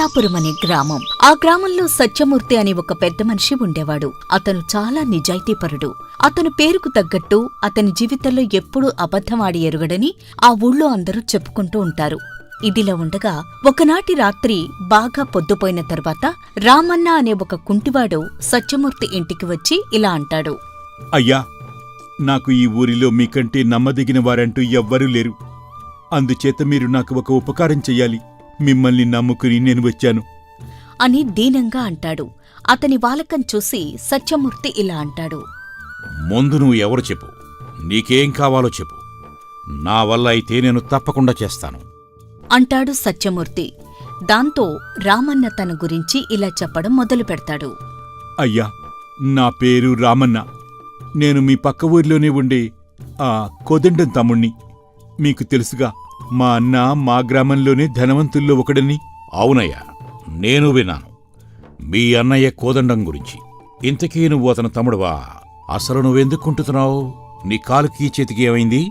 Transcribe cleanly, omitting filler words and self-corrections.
తాపురం అనే గ్రామం. ఆ గ్రామంలో సత్యమూర్తి అని ఒక పెద్ద మనిషి ఉండేవాడు. అతను చాలా నిజాయితీపరుడు. అతను పేరుకు తగ్గట్టు అతని జీవితంలో ఎప్పుడూ అబద్ధమాడి ఎరుగడని ఆ ఊళ్ళో అందరూ చెప్పుకుంటూ ఉంటారు. ఇదిలా ఉండగా ఒకనాటి రాత్రి బాగా పొద్దుపోయిన తర్వాత రామన్న అనే ఒక కుంటివాడు సత్యమూర్తి ఇంటికి వచ్చి ఇలా అంటాడు. అయ్యా, నాకు ఈ ఊరిలో మీకంటే నమ్మదగిన వారంటూ ఎవ్వరూ లేరు. అందుచేత మీరు నాకు ఒక ఉపకారం చెయ్యాలి. మిమ్మల్ని నమ్ముకుని నేను వచ్చాను అని దీనంగా అంటాడు. అతని వాలకం చూసి సత్యమూర్తి ఇలా అంటాడు. ముందు నువ్వు ఎవరు చెప్పు, నీకేం కావాలో చెప్పు. నా వల్ల అయితే నేను తప్పకుండా చేస్తాను అంటాడు సత్యమూర్తి. దాంతో రామన్న తన గురించి ఇలా చెప్పడం మొదలు పెడతాడు. అయ్యా, నా పేరు రామన్న. నేను మీ పక్క ఊరిలోనే ఉండే ఆ కోదండం తమ్ముణ్ణి. మీకు తెలుసుగా, మా అన్న మా గ్రామంలోనే ధనవంతుల్లో ఒకడని. అవునయ్యా, నేను విన్నాను మీ అన్నయ్య కోదండం గురించి. ఇంతకీ నువ్వు అతను తమ్ముడువా? అసలు నువ్వెందుకుంటున్నావు? నీ కాలుకి చేతికి ఏమైంది?